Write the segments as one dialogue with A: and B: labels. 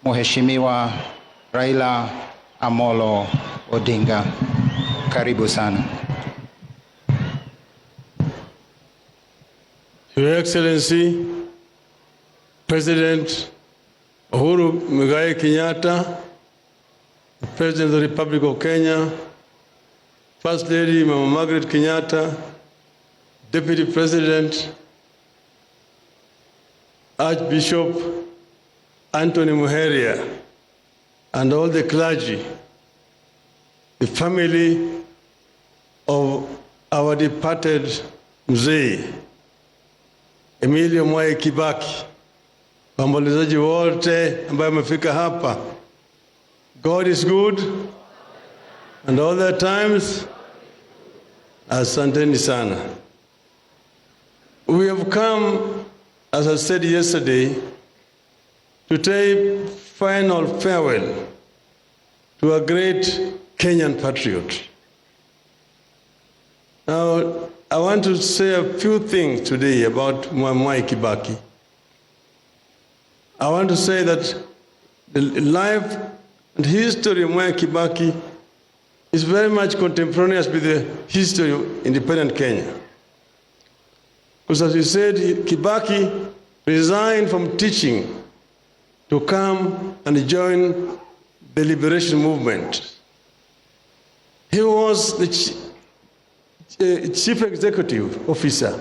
A: Mheshimiwa Raila Amolo Odinga. Karibu sana.
B: Your Excellency, President Uhuru Muigai Kenyatta, the President of the Republic of Kenya, First Lady Mama Margaret Kenyatta, Deputy President Archbishop Anthony Muheria, and all the clergy, the family of our departed Mzee Emilio Mwai Kibaki, waombolezaji wote ambao wamefika hapa. God is good and all the times. Asanteni sana. We have come, as I said yesterday, to take final farewell to a great Kenyan patriot. Now, I want to say a few things today about Mwai Kibaki. I want to say that the life and history of Mwai Kibaki is very much contemporaneous with the history of independent Kenya. Because as you said, Kibaki resigned from teaching to come and join the liberation movement. He was the chief executive officer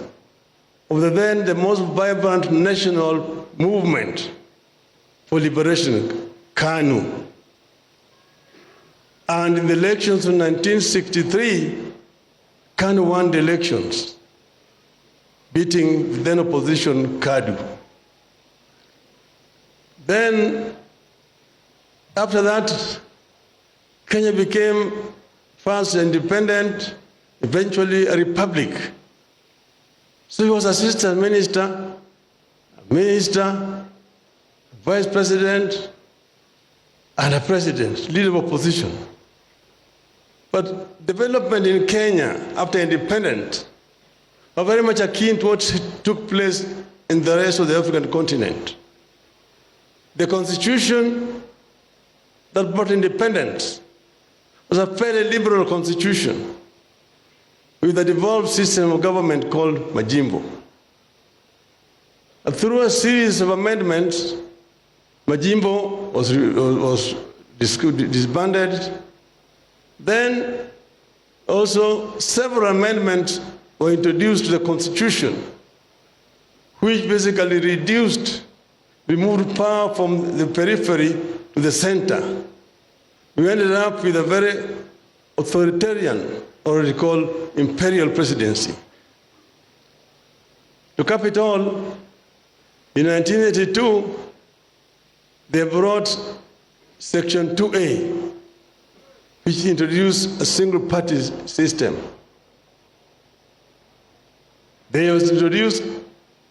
B: of the most vibrant national movement for liberation, KANU. And in the elections of 1963, KANU won the elections, beating the then opposition KADU. Then, after that, Kenya became first independent, eventually a republic. So he was assistant minister, vice president, and a president, leader of opposition. But development in Kenya after independence are very much akin to what took place in the rest of the African continent. The constitution that brought independence was a fairly liberal constitution with a devolved system of government called Majimbo. And through a series of amendments, Majimbo was disbanded. Then also several amendments were introduced to the constitution, which basically removed power from the periphery to the center. We ended up with a very authoritarian, or what we call imperial presidency. To cap it all, in 1982, they brought Section 2A, which introduced a single-party system. They was introduced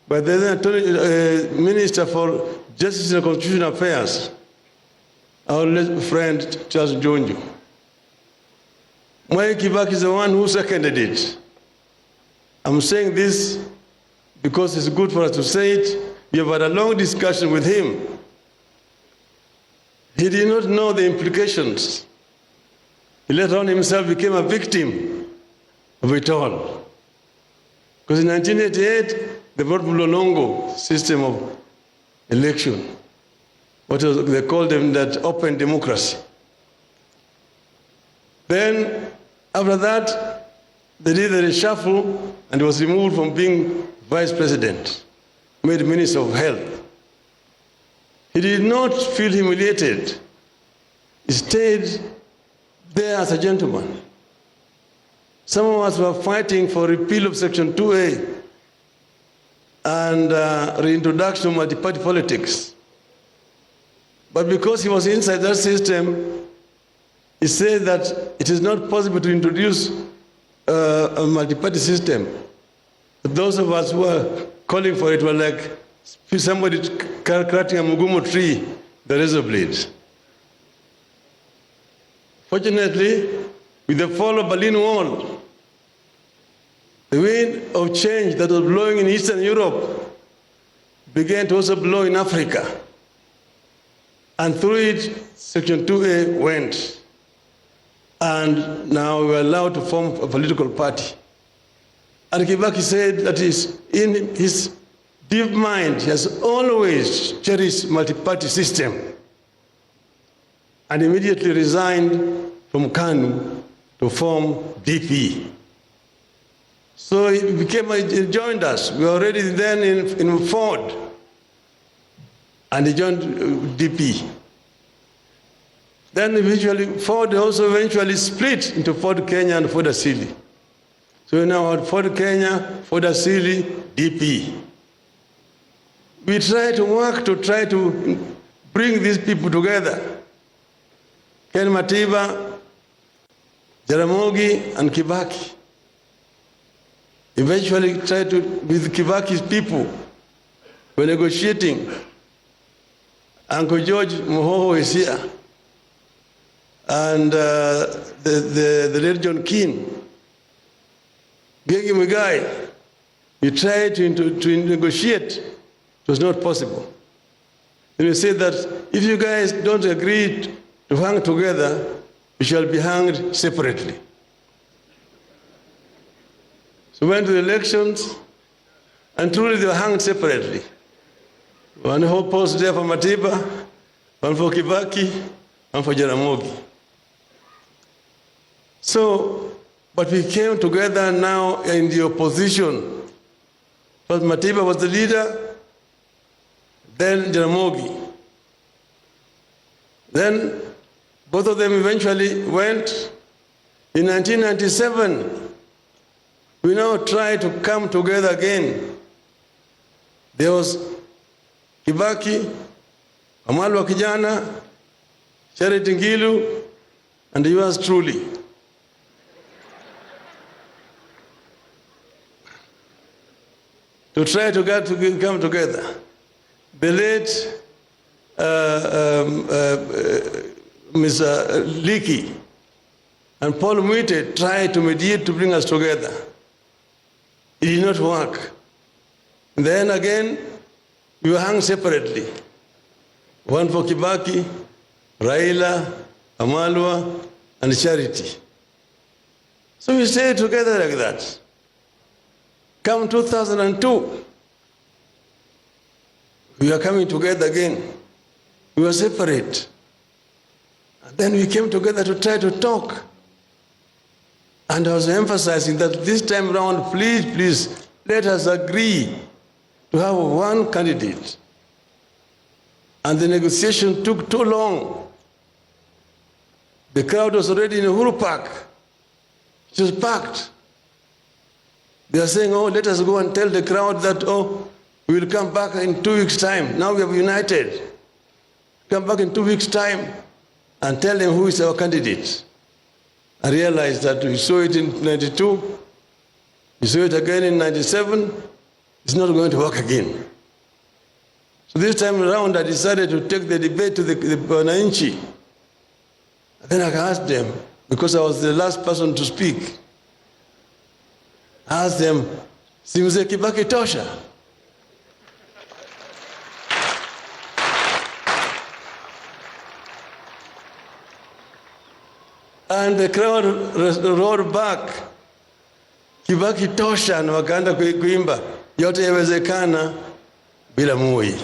B: by the then Minister for Justice and Constitutional Affairs, our friend Charles Njonjo. Mwai Kibaki is the one who seconded it. I'm saying this because it's good for us to say it. We have had a long discussion with him. He did not know the implications. He later on himself became a victim of it all. Because in 1988, they brought Mlolongo system of election. They called them that open democracy. Then, after that, they did the reshuffle and was removed from being vice president, made minister of health. He did not feel humiliated. He stayed there as a gentleman. Some of us were fighting for repeal of Section 2A and reintroduction of multi-party politics. But because he was inside that system, he said that it is not possible to introduce a multi-party system. But those of us who were calling for it were like somebody cutting a mugumo tree, the razor blade. Fortunately, with the fall of Berlin Wall, the wind of change that was blowing in Eastern Europe began to also blow in Africa. And through it, Section 2A went. And now we are allowed to form a political party. And Kibaki said that in his deep mind, he has always cherished multi-party system, and immediately resigned from KANU to form DP. So he joined us. We were already then in Ford, and he joined DP. Then Ford also eventually split into Ford Kenya and Ford Asili. So we now have Ford Kenya, Ford Asili, DP. We try to bring these people together. Ken Matiba, Jaramogi, and Kibaki. Eventually tried to, with Kibaki's people, were negotiating. Uncle George Mohoho is here. And the late John Keane, Gigi Muigai, we tried to negotiate. It was not possible. And we said that if you guys don't agree to hang together, you shall be hanged separately. So we went to the elections, and truly they were hanged separately. One whole post there for Matiba, one for Kibaki, one for Jaramogi. So, but we came together now in the opposition. First Matiba was the leader, then Jaramogi. Then both of them eventually went. In 1997, we now tried to come together again. There was Kibaki, Amalu Kijana, Charity Ngilu, and yours truly. To try to come together. The late Mr. Leakey and Paul Mwite tried to mediate to bring us together. It did not work. And then again, we were hung separately. One for Kibaki, Raila, Amalwa, and Charity. So we stayed together like that. Come 2002, we are coming together again. We were separate. And then we came together to try to talk. And I was emphasizing that this time around, please, let us agree to have one candidate. And the negotiation took too long. The crowd was already in Uhuru Park. It was packed. They are saying, oh, let us go and tell the crowd that, oh, we will come back in 2 weeks' time. Now we have united. Come back in 2 weeks' time and tell them who is our candidate. I realized that we saw it in 92, we saw it again in 97, it's not going to work again. So this time around, I decided to take the debate to the Wananchi. And then I asked them, because I was the last person to speak, I asked them, si Mzee Kibaki tosha? And the crowd roared back, Kibaki tosha, na wakaanza kuimba, yote yawezekana bila Moi.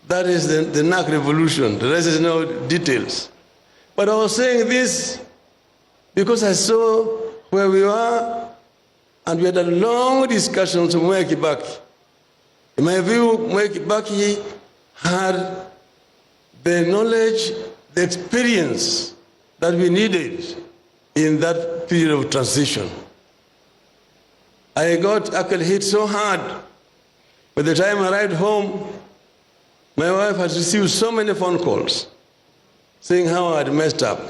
B: That is the NAC revolution. The rest is no details. But I was saying this because I saw where we are, and we had a long discussions with Mwai Kibaki. In my view, Mwai Kibaki had the knowledge, the experience that we needed in that period of transition. I got actually hit so hard. By the time I arrived home, my wife had received so many phone calls saying how I had messed up.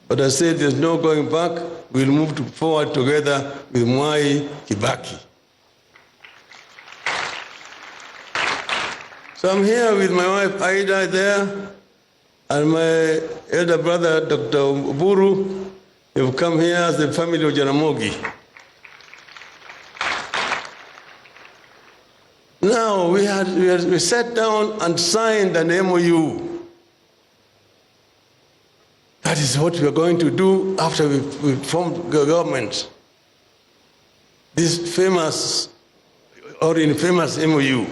B: But I said, there's no going back. We'll move forward together with Mwai Kibaki. So I'm here with my wife Aida there, and my elder brother, Dr. Uburu. They've come here as the family of Jaramogi. Now, we had we sat down and signed an MOU. That is what we are going to do after we formed the government. This famous or infamous MOU.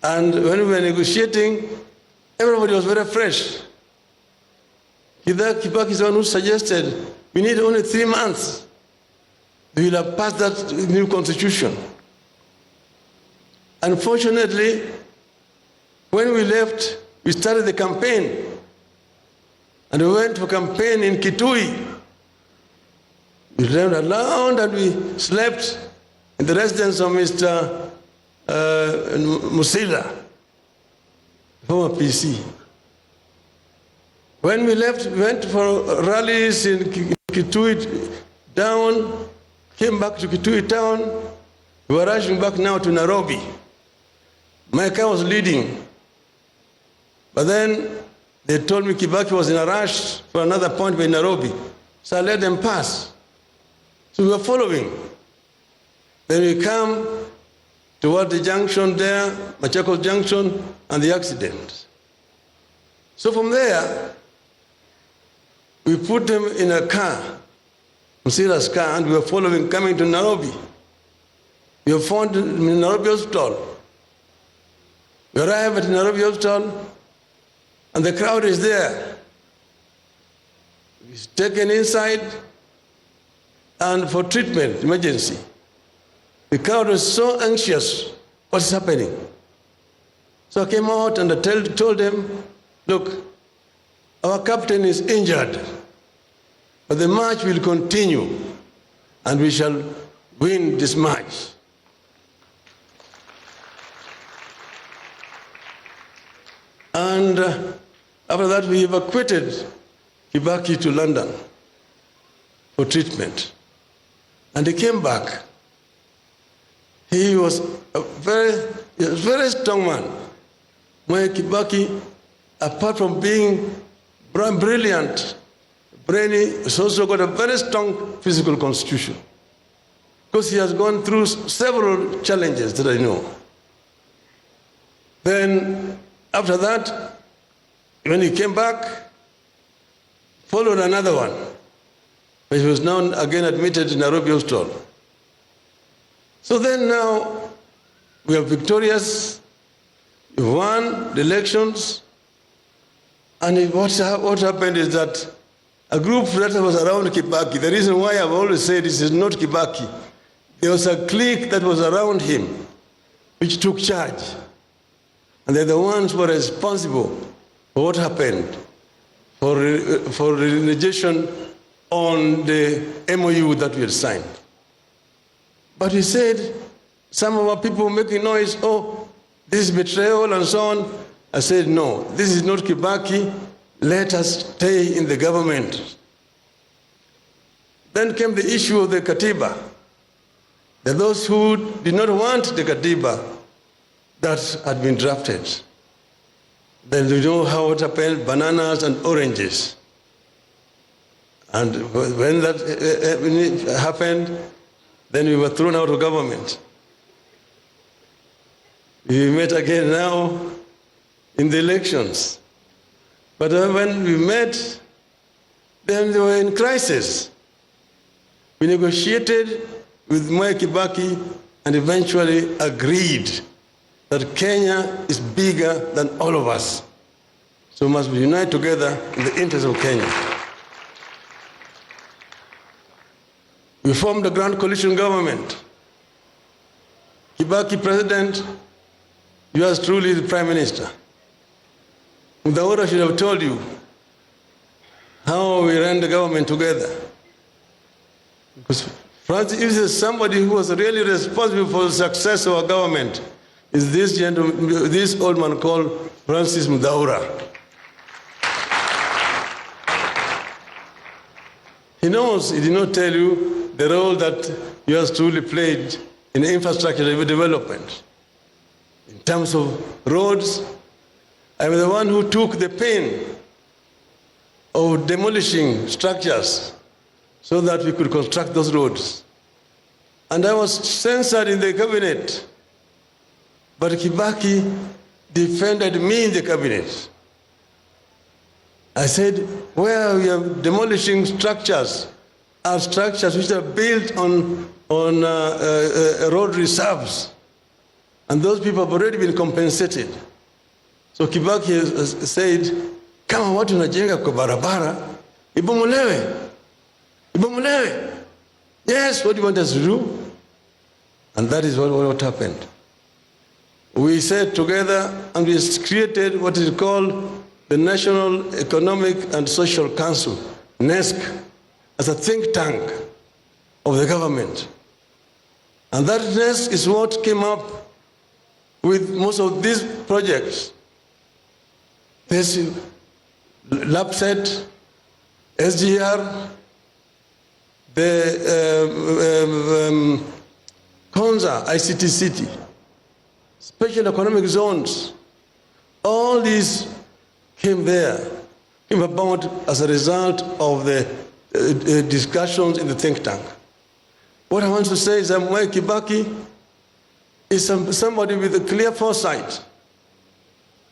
B: And when we were negotiating, everybody was very fresh. Kibaki is the one who suggested we need only 3 months. We will have passed that new constitution. Unfortunately, when we left, we started the campaign. And we went for campaign in Kitui. We ran around and we slept in the residence of Mr. Musila, former PC. When we left, we went for rallies in Kitui down, came back to Kitui town. We were rushing back now to Nairobi. My car was leading. But then they told me Kibaki was in a rush for another appointment in Nairobi. So I let them pass. So we were following. Then we come toward the junction there, Machakos Junction, and the accident. So from there, we put them in a car, Msila's car, and we were following, coming to Nairobi. We were found in Nairobi Hospital. We arrived at Nairobi Hospital, and the crowd is there. He's taken inside and for treatment, emergency. The crowd was so anxious, what's happening? So I came out and I told them, look, our captain is injured, but the march will continue and we shall win this march. And after that, we evacuated Kibaki to London for treatment. And he came back. He was a very strong man. Mwai Kibaki, apart from being brilliant, brainy, has also got a very strong physical constitution. Because he has gone through several challenges that I know. Then, after that, when he came back, followed another one. He was now again admitted in Nairobi Hospital. So then now, we are victorious, we won the elections, and what happened is that a group that was around Kibaki, the reason why I've always said this is not Kibaki, there was a clique that was around him, which took charge. And they're the ones who were responsible for what happened, for renegotiation on the MOU that we had signed. But he said, some of our people were making noise, oh, this is betrayal and so on. I said, no, this is not Kibaki. Let us stay in the government. Then came the issue of the Katiba. There are those who did not want the Katiba that had been drafted. Then you know how it happened, bananas and oranges. And when that happened, then we were thrown out of government. We met again now in the elections. But when we met, then they were in crisis. We negotiated with Mwai Kibaki and eventually agreed that Kenya is bigger than all of us. So we must unite together in the interest of Kenya. We formed a grand coalition government. Kibaki president, yours truly the prime minister. Mudavura should have told you how we ran the government together. Because Francis is somebody who was really responsible for the success of our government. Is this gentleman, this old man called Francis Mudavura. He knows, he did not tell you the role that yours truly played in infrastructure development. In terms of roads, I'm the one who took the pain of demolishing structures so that we could construct those roads. And I was censored in the cabinet but Kibaki defended me in the cabinet. I said, where we are demolishing structures are structures which are built on road reserves. And those people have already been compensated. So Kibaki has said, kama watu najenga kwa barabara, ibomolewe. Ibomolewe. Yes, what do you want us to do? And that is what happened. We sat together and we created what is called the National Economic and Social Council, NESC, as a think tank of the government. And that NESC is what came up with most of these projects. There's LAPSET, SGR, the Konza, ICT City, special economic zones. All these came about as a result of the discussions in the think tank. What I want to say is that Mwai Kibaki is somebody with a clear foresight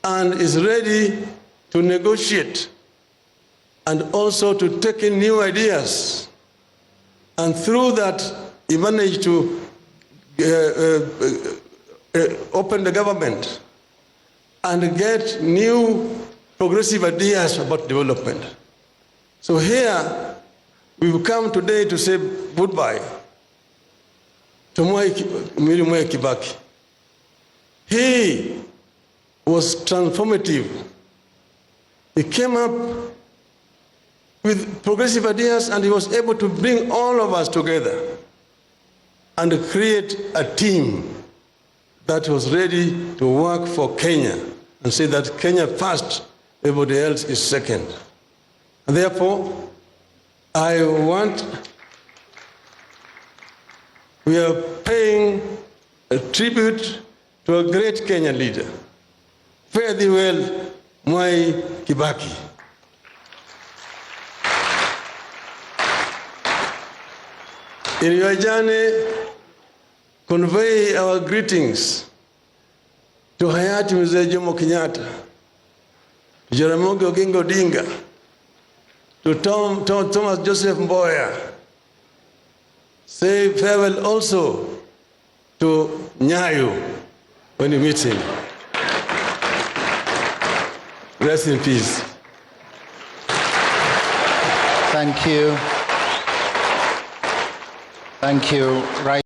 B: and is ready to negotiate and also to take in new ideas. And through that, he managed to open the government and get new progressive ideas about development. So here, we've come today to say goodbye to Mwai Kibaki. He was transformative. He came up with progressive ideas and he was able to bring all of us together and create a team that was ready to work for Kenya and say that Kenya first, everybody else is second. And therefore, we are paying a tribute to a great Kenyan leader. Fare thee well, Mwai Kibaki. In your journey, convey our greetings to Hayati Mzee Jomo Kenyatta, to Jaramogi Oginga Odinga, to Thomas Joseph Mboya. Say farewell also to Nyayo when you meet him. Rest in peace.
A: Thank you. Thank you. Right.